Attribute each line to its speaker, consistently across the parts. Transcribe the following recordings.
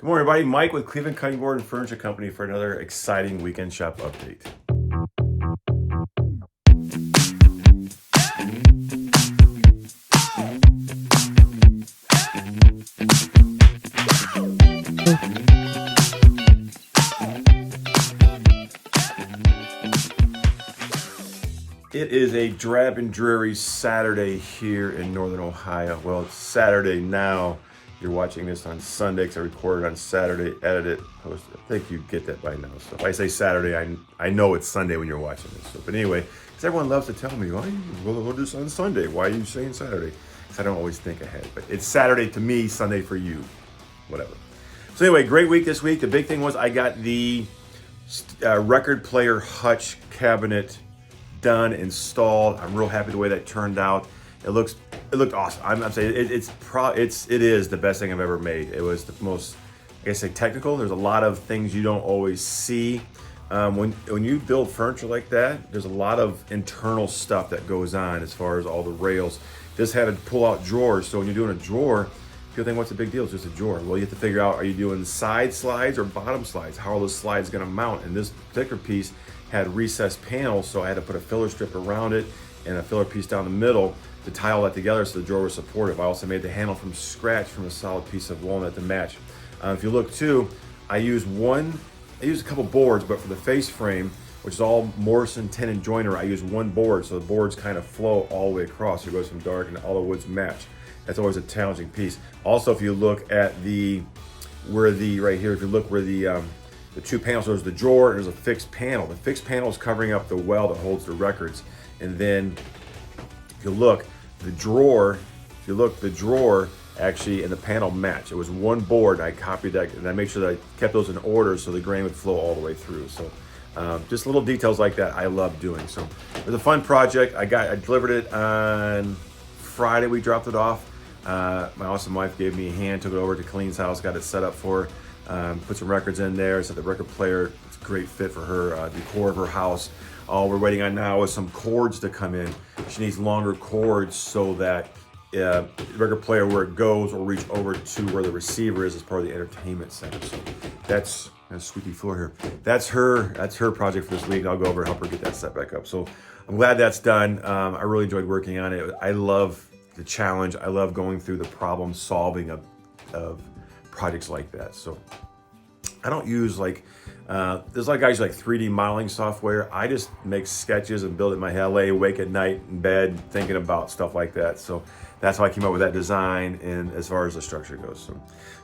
Speaker 1: Good morning, everybody. Mike with Cleveland Cutting Board and Furniture Company for another exciting weekend shop update. It is a drab and dreary Saturday here in Northern Ohio. Well, it's Saturday now. You're watching this on Sunday because I recorded on Saturday, edited, posted. I think you get that by now. So if I say Saturday, I know it's Sunday when you're watching this. So, but anyway, because everyone loves to tell me, why we'll do this on Sunday. Why are you saying Saturday? Because I don't always think ahead. But it's Saturday to me, Sunday for you. Whatever. So anyway, great week this week. The big thing was I got the record player Hutch cabinet done, installed. I'm real happy the way that turned out. It looked awesome. I'm saying it is the best thing I've ever made. It was the most, I guess, technical. There's a lot of things you don't always see when you build furniture like that. There's a lot of internal stuff that goes on as far as all the rails. This had to pull out drawers. So when you're doing a drawer, people think, what's the big deal? It's just a drawer. Well, you have to figure out, are you doing side slides or bottom slides? How are those slides going to mount? And this particular piece had recessed panels, so I had to put a filler strip around it and a filler piece down the middle to tie all that together so the drawer was supportive. I also made the handle from scratch from a solid piece of walnut to match. If you look too, I used a couple boards, but for the face frame, which is all Morrison tenon joiner, I used one board, so the boards kind of flow all the way across. So it goes from dark and all the woods match. That's always a challenging piece. Also, if you look at if you look where the two panels, there's the drawer and there's a fixed panel. The fixed panel is covering up the well that holds the records. And then if you look, the drawer actually and the panel match. It was one board. I copied that and I made sure that I kept those in order so the grain would flow all the way through. So just little details like that I love doing. So it was a fun project. I delivered it on Friday. We dropped it off. My awesome wife gave me a hand, took it over to Colleen's house, got it set up for her, put some records in there, set the record player. It's a great fit for her decor of her house. All we're waiting on now is some cords to come in. She needs longer cords so that the record player, where it goes, will reach over to where the receiver is as part of the entertainment center. So that's squeaky floor here. That's her project for this week. I'll go over and help her get that set back up. So I'm glad that's done. I really enjoyed working on it. I love the challenge. I love going through the problem solving of projects like that. So I don't use there's a lot of guys who like 3D modeling software. I just make sketches and build it in my head. I lay awake at night in bed thinking about stuff like that. So that's how I came up with that design and as far as the structure goes.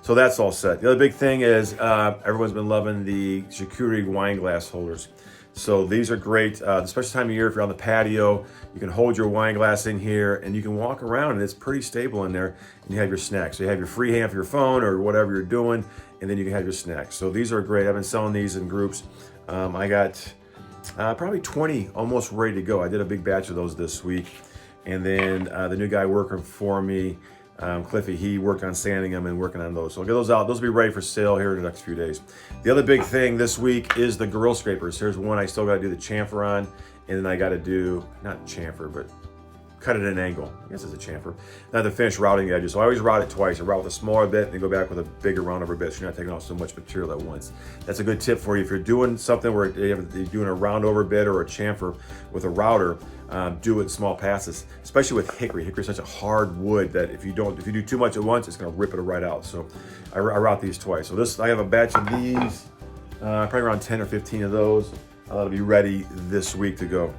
Speaker 1: So that's all set. The other big thing is everyone's been loving the charcuterie wine glass holders. So these are great, especially time of year if you're on the patio. You can hold your wine glass in here and you can walk around and it's pretty stable in there, and you have your snacks. So you have your free hand for your phone or whatever you're doing, and then you can have your snacks. So these are great. I've been selling these in groups. I got probably 20 almost ready to go. I did a big batch of those this week. And then the new guy working for me, Cliffy, he worked on sanding them and working on those. So I'll get those out. Those will be ready for sale here in the next few days. The other big thing this week is the grill scrapers. Here's one I still got to do the chamfer on. And then I got to do, not chamfer, but cut it at an angle. I guess it's a chamfer. Now to finish routing the edges. So I always route it twice. I route with a smaller bit and then go back with a bigger round over bit so you're not taking off so much material at once. That's a good tip for you. If you're doing something where you're doing a round over bit or a chamfer with a router, do it in small passes, especially with hickory. Hickory is such a hard wood that if you do too much at once, it's going to rip it right out. So I route these twice. So I have a batch of these, probably around 10 or 15 of those. That'll be ready this week to go.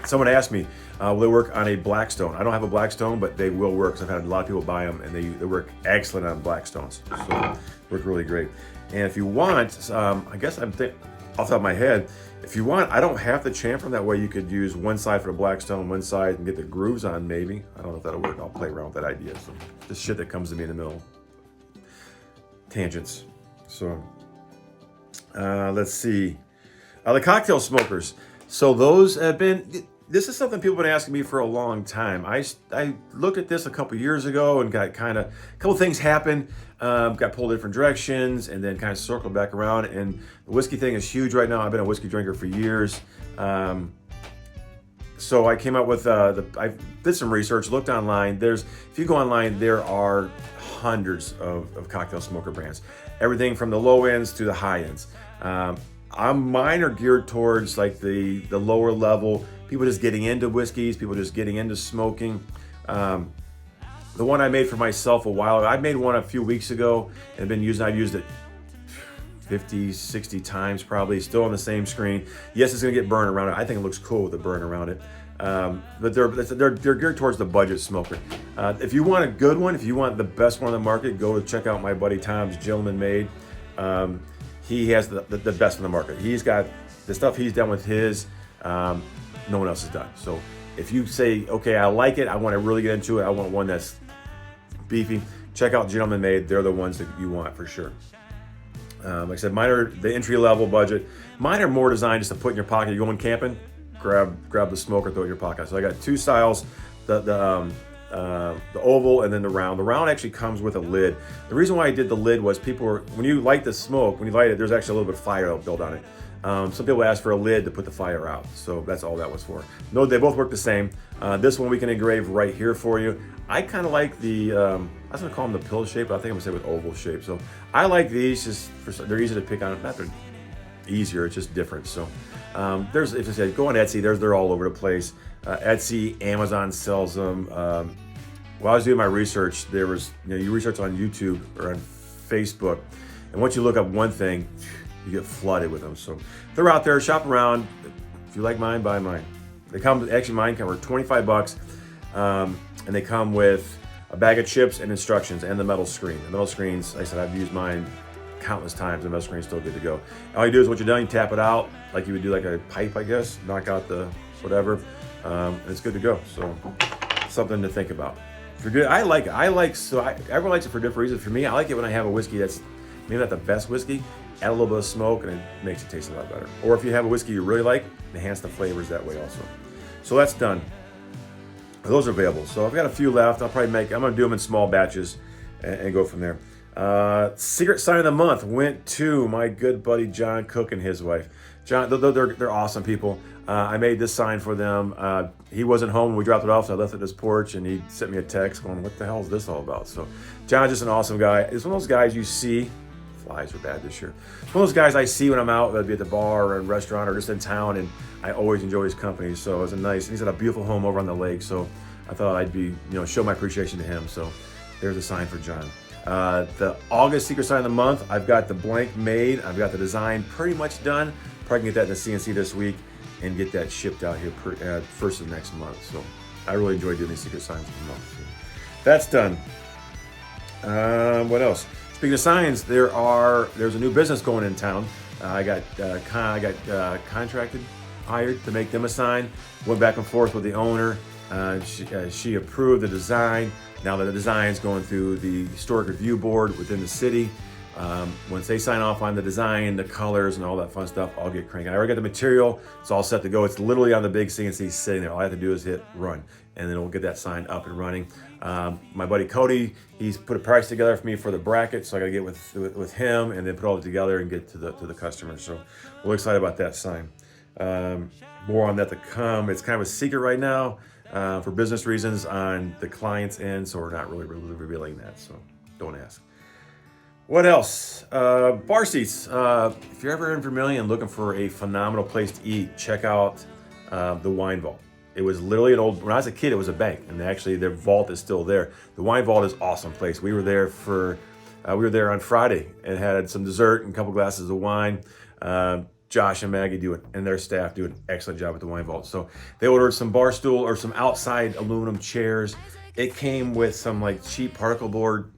Speaker 1: Someone asked me, will they work on a Blackstone? I don't have a Blackstone, but they will work. I've had a lot of people buy them, and they work excellent on Blackstones. So work really great. And if you want, I guess off the top of my head, if you want, I don't have to chamfer. That way you could use one side for the Blackstone, one side, and get the grooves on maybe. I don't know if that'll work. I'll play around with that idea. So just shit that comes to me in the middle. Tangents. So let's see. The cocktail smokers. So those have been, this is something people have been asking me for a long time. I looked at this a couple years ago and got a couple things happened, got pulled in different directions and then kind of circled back around. And the whiskey thing is huge right now. I've been a whiskey drinker for years. So I came up with, I did some research, looked online. If you go online, there are hundreds of cocktail smoker brands, everything from the low ends to the high ends. Mine are geared towards like the lower level, people just getting into whiskeys, people just getting into smoking. The one I made for myself a while ago, I made one a few weeks ago and I've used it 50, 60 times probably, still on the same screen. Yes, it's gonna get burn around it. I think it looks cool with the burn around it. But they're geared towards the budget smoker. If you want a good one, if you want the best one on the market, go check out my buddy Tom's Gentleman Made. He has the best on the market. He's got the stuff he's done with his, no one else has done. So if you say, okay, I like it, I want to really get into it, I want one that's beefy, check out Gentleman Made. They're the ones that you want for sure. Like I said, mine are the entry level budget. Mine are more designed just to put in your pocket. You're going camping, grab the smoker, throw it in your pocket. So I got two styles, the oval and then the round. The round actually comes with a lid. The reason why I did the lid was when you light the smoke, when you light it, there's actually a little bit of fire built on it. Some people ask for a lid to put the fire out. So that's all that was for. No, they both work the same. This one we can engrave right here for you. I kind of like I was gonna call them the pill shape, but I think I'm gonna say with oval shape. So I like these they're easy to pick on. Not they're easier, it's just different. So if you say go on Etsy, they're all over the place. Etsy, Amazon sells them. While I was doing my research, there was you research on YouTube or on Facebook, and once you look up one thing, you get flooded with them. So they're out there, shop around. If you like mine, buy mine. Mine come for $25. And they come with a bag of chips and instructions and the metal screen. The metal screens, like I said, I've used mine countless times. The metal screen's still good to go. All you do is once you're done, you tap it out like you would do like a pipe, I guess. Knock out the whatever, and it's good to go. So something to think about. If you're good, everyone likes it for different reasons. For me, I like it when I have a whiskey that's maybe not the best whiskey, add a little bit of smoke and it makes it taste a lot better. Or if you have a whiskey you really like, enhance the flavors that way also. So that's done. Those are available. So I've got a few left. I'm gonna do them in small batches and go from there. Secret sign of the month went to my good buddy John Cook and his wife. John, they're awesome people. I made this sign for them. He wasn't home when we dropped it off, so I left it at his porch, and he sent me a text going, "What the hell is this all about?" So John's just an awesome guy. It's one of those guys you see. Flies are bad this year. It's one of those guys I see when I'm out, whether it be at the bar or a restaurant or just in town, and I always enjoy his company. So it was he's got a beautiful home over on the lake. So I thought I'd show my appreciation to him. So there's a sign for John. The August Secret Sign of the Month, I've got the blank made. I've got the design pretty much done. Probably get that in the CNC this week and get that shipped out here first of next month. So I really enjoy doing these Secret Signs of the Month. So that's done. What else? Speaking of signs, there's a new business going in town. I got hired to make them a sign. Went back and forth with the owner. She approved the design. Now that the design's going through the historic review board within the city. Once they sign off on the design, the colors, and all that fun stuff, I'll get cranking. I already got the material. It's all set to go. It's literally on the big CNC sitting there. All I have to do is hit run, and then we'll get that sign up and running. My buddy Cody, he's put a price together for me for the bracket, so I got to get with him and then put all it together and get to the customer. So we're excited about that sign. More on that to come. It's kind of a secret right now for business reasons on the client's end, so we're not really revealing that. So don't ask. What else? Bar seats. If you're ever in Vermilion looking for a phenomenal place to eat, check out the Wine Vault. It was literally when I was a kid, it was a bank, and actually their vault is still there. The Wine Vault is an awesome place. We were there on Friday and had some dessert and a couple glasses of wine. Josh and Maggie and their staff do an excellent job at the Wine Vault. So they ordered some bar stool or some outside aluminum chairs. It came with some like cheap particle board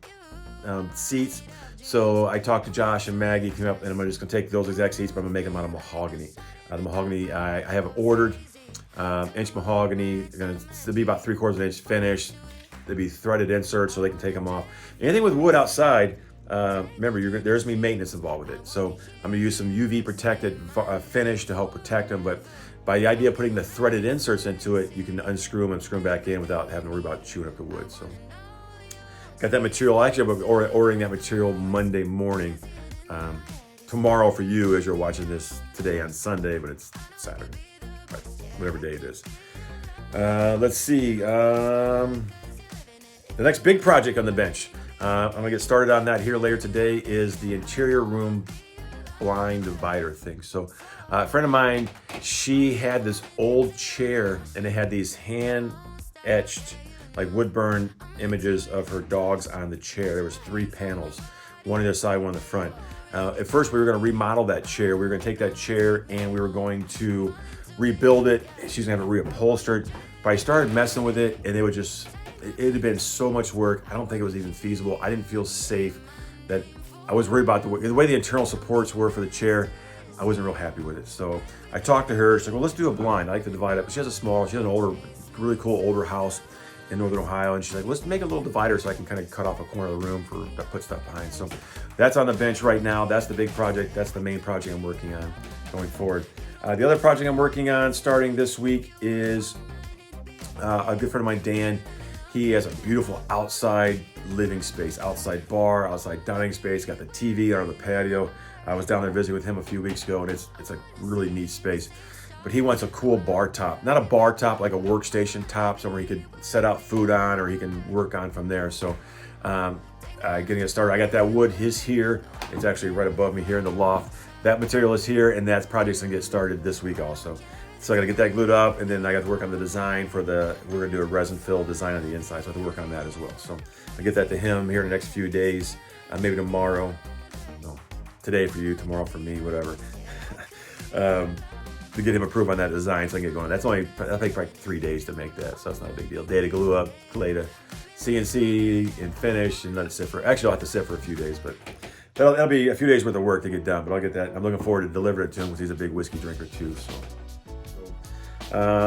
Speaker 1: seats. So I talked to Josh and Maggie, came up, and I'm just gonna take those exact seats, but I'm gonna make them out of mahogany. The mahogany I have ordered, inch mahogany. They're gonna be about 3/4 of an inch finish. They'll be threaded inserts so they can take them off. Anything with wood outside, remember there's gonna be maintenance involved with it. So I'm gonna use some UV protected finish to help protect them. But by the idea of putting the threaded inserts into it, you can unscrew them and screw them back in without having to worry about chewing up the wood. So. Got that material. Actually, I'm ordering that material Monday morning. Tomorrow for you as you're watching this today on Sunday, but it's Saturday, right? Whatever day it is. Let's see. The next big project on the bench. I'm gonna get started on that here later today. Is the interior room blind divider thing. So a friend of mine, she had this old chair and it had these hand etched like wood burn images of her dogs on the chair. There was 3 panels, one on the side, one on the front. At first we were going to remodel that chair. We were going to take that chair and we were going to rebuild it. She's going to have it reupholstered. But I started messing with it and it had been so much work. I don't think it was even feasible. I didn't feel safe. That I was worried about the way the internal supports were for the chair. I wasn't real happy with it. So I talked to her. She's like, well, let's do a blind. I like to divide up. She has an older, really cool older house in Northern Ohio. And she's like, let's make a little divider so I can kind of cut off a corner of the room to put stuff behind. So that's on the bench right now. That's the big project. That's the main project I'm working on going forward. The other project I'm working on starting this week is a good friend of mine, Dan. He has a beautiful outside living space, outside bar, outside dining space, got the TV on the patio. I was down there visiting with him a few weeks ago and it's a really neat space. But he wants a cool bar top, not a bar top like a workstation top, somewhere he could set out food on or he can work on from there. So getting it started. I got that wood here. It's actually right above me here in the loft. That material is here and that project's gonna get started this week also. So I gotta get that glued up and then I got to work on the design we're gonna do a resin fill design on the inside. So I have to work on that as well. So I get that to him here in the next few days, maybe tomorrow. No, today for you, tomorrow for me, whatever. To get him approved on that design so I can get going. That'll take like 3 days to make that. So that's not a big deal. Day to glue up, clay to CNC and finish and let it sit for, actually I'll have to sit for a few days, but that'll be a few days worth of work to get done, but I'll get that. I'm looking forward to deliver it to him because he's a big whiskey drinker too. So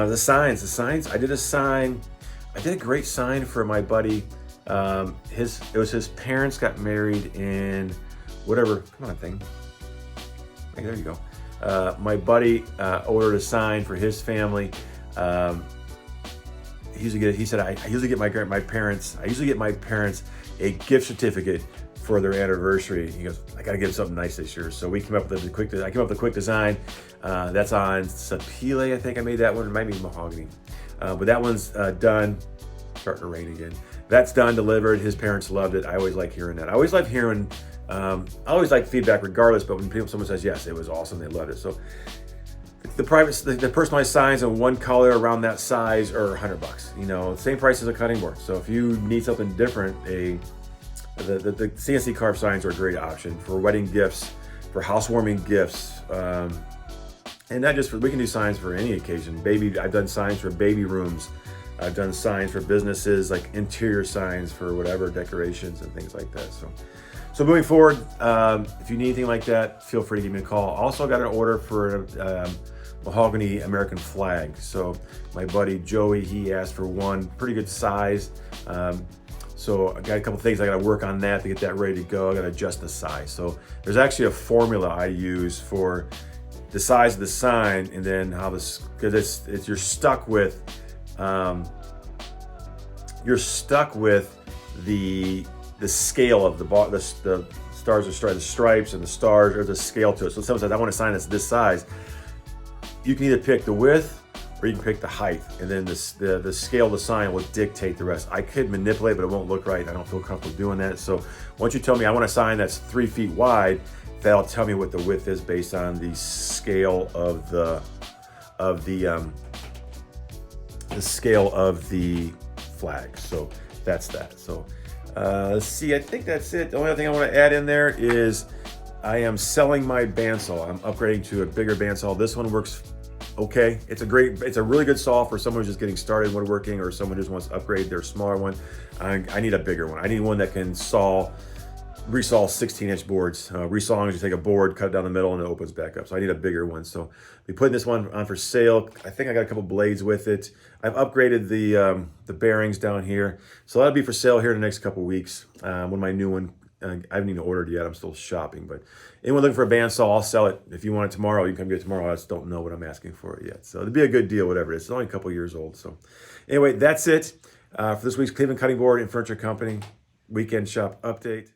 Speaker 1: the signs, I did a great sign for my buddy. It was his parents got married in whatever, come on thing. Hey, there you go. My buddy ordered a sign for his family. He said, I usually get my parents a gift certificate for their anniversary. He goes, I gotta give him something nice this year. So we came up with a quick design. That's on Sapele, I think I made that one. It might be mahogany. But that one's done. Starting to rain again. That's done, delivered. His parents loved it. I always like hearing that. I always like feedback regardless, but when someone says, yes, it was awesome, they loved it. So the personalized signs in one color around that size are $100. You know, same price as a cutting board. So if you need something different, the CNC carved signs are a great option for wedding gifts, for housewarming gifts, and not just we can do signs for any occasion. I've done signs for baby rooms. I've done signs for businesses, like interior signs for whatever decorations and things like that. So moving forward, if you need anything like that, feel free to give me a call. Also got an order for a mahogany American flag. So my buddy Joey, he asked for one pretty good size. So I got a couple things I got to work on that to get that ready to go. I got to adjust the size. So there's actually a formula I use for the size of the sign, and then how this, because you're stuck with the scale of the stars or the stripes and the stars, or the scale to it. So someone says, I want a sign that's this size. You can either pick the width or you can pick the height, and then the scale of the sign will dictate the rest. I could manipulate, but it won't look right. I don't feel comfortable doing that. So once you tell me I want a sign that's 3 feet wide, that'll tell me what the width is based on the scale of the scale of the flag. So that's that. So let's see, I think that's it. The only other thing I want to add in there is I am selling my bandsaw. I'm upgrading to a bigger bandsaw. This one works okay. It's a really good saw for someone who's just getting started in woodworking, or someone who just wants to upgrade their smaller one. I need a bigger one. I need one that can resaw 16-inch boards. Resawing is you take a board, cut it down the middle, and it opens back up. So I need a bigger one. So we're putting this one on for sale. I think I got a couple blades with it. I've upgraded the bearings down here. So that'll be for sale here in the next couple weeks. When my new one, I haven't even ordered yet. I'm still shopping. But anyone looking for a bandsaw, I'll sell it. If you want it tomorrow, you can come get it tomorrow. I just don't know what I'm asking for it yet. So it'll be a good deal, whatever it is. It's only a couple years old. So anyway, that's it for this week's Cleveland Cutting Board and Furniture Company Weekend Shop Update.